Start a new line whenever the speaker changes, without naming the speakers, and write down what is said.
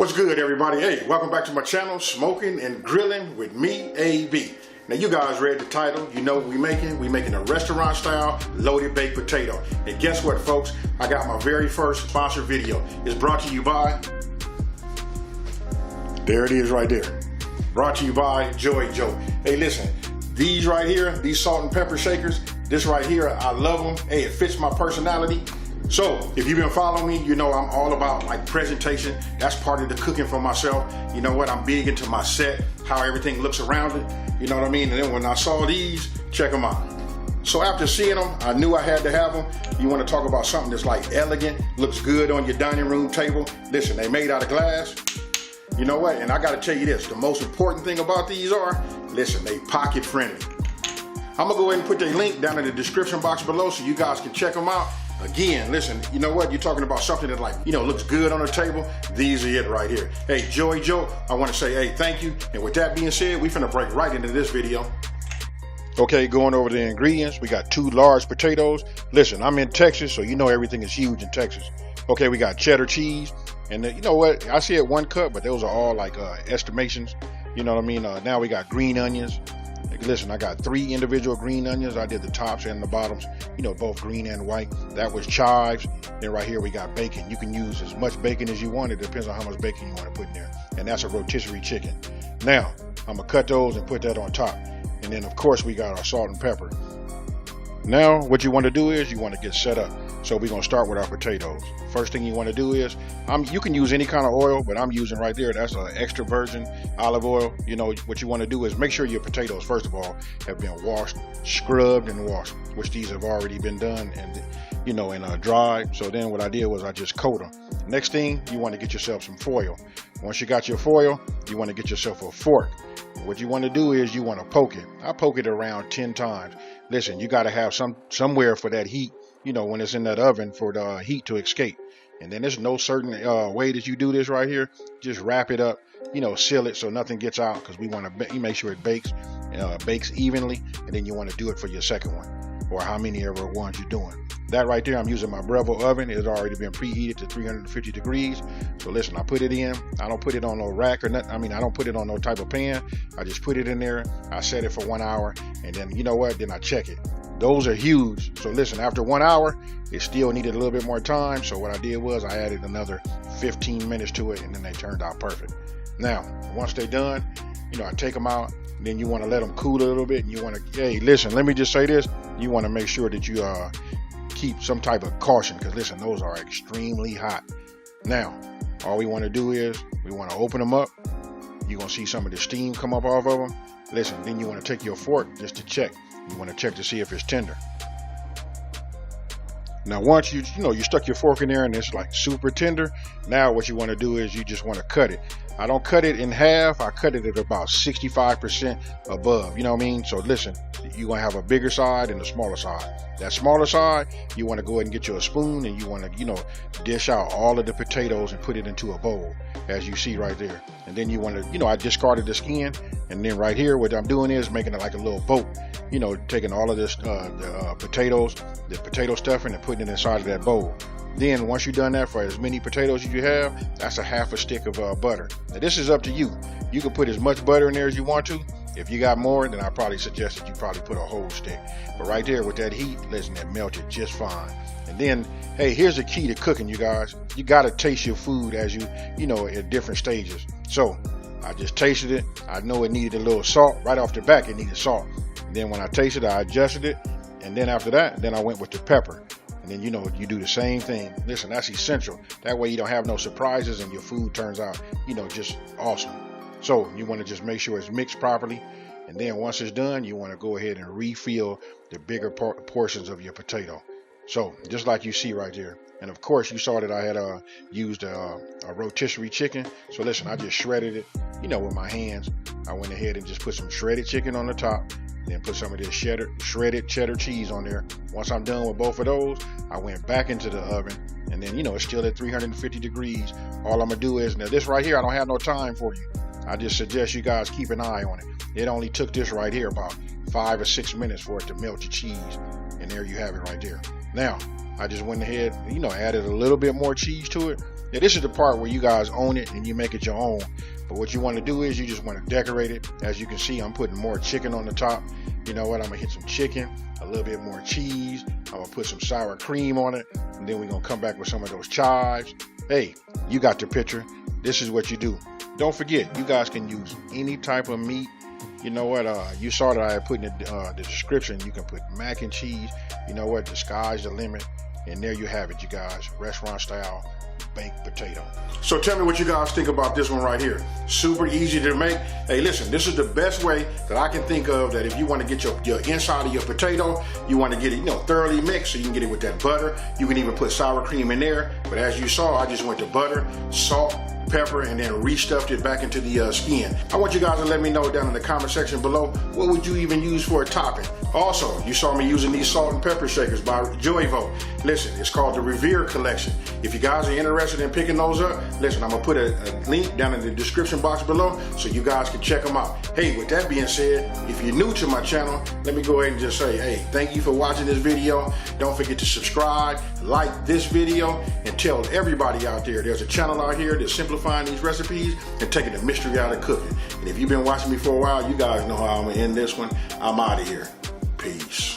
What's good, everybody? Hey, welcome back to my channel, Smoking and Grilling with me, AB. Now, you guys read the title. You know what we're making. We're making a restaurant style loaded baked potato. And guess what, folks? I got my very first sponsored video. It's brought to you by, there it is right there. Brought to you by JoyJolt. Hey, listen, these right here, these salt and pepper shakers, this right here, I love them. Hey, it fits my personality. So if you've been following me, you know I'm all about like presentation. That's part of the cooking for myself. You know what? I'm big into my set, how everything looks around it. You know what I mean? And then when I saw these, check them out. So after seeing them, I knew I had to have them. You want to talk about something that's like elegant, looks good on your dining room table. Listen, they made out of glass. You know what? And I got to tell you this, the most important thing about these are, listen, they pocket friendly. I'm going to go ahead and put their link down in the description box below so you guys can check them out. Again, listen, you know what? You're talking about something that like, you know, looks good on the table. These are it right here. Hey, JoyJolt, I want to say, hey, thank you. And with that being said, we finna break right into this video. Okay, going over the ingredients, we got 2 large potatoes. Listen, I'm in Texas, so you know everything is huge in Texas. Okay, we got cheddar cheese. And you know what? I see it 1 cup, but those are all like estimations. You know what I mean? Now we got green onions. Listen, I got 3 individual green onions. I did the tops and the bottoms, you know, both green and white. That was chives. Then right here we got bacon. You can use as much bacon as you want. It depends on how much bacon you want to put in there. And that's a rotisserie chicken. Now, I'm going to cut those and put that on top. And then, of course, we got our salt and pepper. Now, what you want to do is you want to get set up. So we're going to start with our potatoes. First thing you want to do is, you can use any kind of oil, but I'm using right there, that's an extra virgin olive oil. You know, what you want to do is make sure your potatoes, first of all, have been washed, scrubbed and washed, which these have already been done and, you know, and dried. So then what I did was I just coat them. Next thing, you want to get yourself some foil. Once you got your foil, you want to get yourself a fork. What you want to do is you want to poke it. I poke it around 10 times. Listen, you got to have somewhere for that heat, you know, when it's in that oven for the heat to escape. And then there's no certain way that you do this right here. Just wrap it up, you know, seal it so nothing gets out, because we want to make sure it bakes evenly. And then you want to do it for your second one, or how many ever ones you're doing. That right there, I'm using my Breville oven. It's already been preheated to 350 degrees. So listen, I put it in. I don't put it on no rack or nothing. I mean, I don't put it on no type of pan. I just put it in there. I set it for 1 hour. And then, you know what? Then I check it. Those are huge. So listen, after 1 hour, it still needed a little bit more time. So what I did was I added another 15 minutes to it, and then they turned out perfect. Now, once they're done, you know, I take them out. Then you want to let them cool a little bit. And you want to, hey, listen, let me just say this. You want to make sure that you keep some type of caution, because listen, those are extremely hot. Now, all we want to do is we want to open them up. You're going to see some of the steam come up off of them. Listen, then you want to take your fork just to check. You want to check to see if it's tender. Now, once you stuck your fork in there and it's like super tender, now what you want to do is you just want to cut it. I don't cut it in half. I cut it at about 65% above. You know what I mean? So listen, you're going to have a bigger side and a smaller side. That smaller side, you want to go ahead and get you a spoon, and you want to, you know, dish out all of the potatoes and put it into a bowl, as you see right there. And then you want to, you know, I discarded the skin. And then right here, what I'm doing is making it like a little boat. You know, taking all of this, potatoes, the potato stuffing, and putting it inside of that bowl. Then once you've done that for as many potatoes as you have, that's a half a stick of butter. Now this is up to you. You can put as much butter in there as you want to. If you got more, then I probably suggest that you probably put a whole stick. But right there with that heat, listen, it melted just fine. And then, hey, here's the key to cooking, you guys. You got to taste your food as you know, at different stages. So I just tasted it. I know it needed a little salt. Right off the back, it needed salt. And then when I tasted it, I adjusted it. And then after that, then I went with the pepper. And then, you know, you do the same thing. Listen, that's essential. That way you don't have no surprises and your food turns out, you know, just awesome. So you want to just make sure it's mixed properly. And then once it's done, you want to go ahead and refill the bigger portions of your potato. So just like you see right there. And of course, you saw that I had used a rotisserie chicken. So listen, I just shredded it, you know, with my hands. I went ahead and just put some shredded chicken on the top. Then put some of this shredded cheddar cheese on there. Once I'm done with both of those, I went back into the oven. And then, you know, it's still at 350 degrees. All I'm going to do is, now this right here, I don't have no time for you. I just suggest you guys keep an eye on it. It only took this right here about 5 or 6 minutes for it to melt your cheese. And there you have it right there. Now, I just went ahead, you know, added a little bit more cheese to it. Now this is the part where you guys own it and you make it your own. But what you want to do is you just want to decorate it. As you can see, I'm putting more chicken on the top. You know what? I'm gonna hit some chicken, a little bit more cheese. I'm gonna put some sour cream on it, and then we're gonna come back with some of those chives. Hey, you got the picture. This is what you do. Don't forget, you guys can use any type of meat. You know what? You saw that I put in the description. You can put mac and cheese. You know what? The sky's the limit. And there you have it, you guys. Restaurant style baked potato. So tell me what you guys think about this one right here. Super easy to make. Hey, listen, this is the best way that I can think of that if you want to get your inside of your potato, you want to get it, thoroughly mixed so you can get it with that butter. You can even put sour cream in there. But as you saw, I just went to butter, salt, pepper, and then restuffed it back into the skin. I want you guys to let me know down in the comment section below, what would you even use for a topping? Also, you saw me using these salt and pepper shakers by JoyJolt. Listen, it's called the Revere Collection. If you guys are interested in picking those up, listen, I'm gonna put a link down in the description box below so you guys can check them out. Hey, with that being said, if you're new to my channel, let me go ahead and just say, hey, thank you for watching this video. Don't forget to subscribe, like this video, and tell everybody out there there's a channel out here that's simplifying these recipes and taking the mystery out of cooking. And if you've been watching me for a while, you guys know how I'm gonna end this one. I'm out of here. Peace.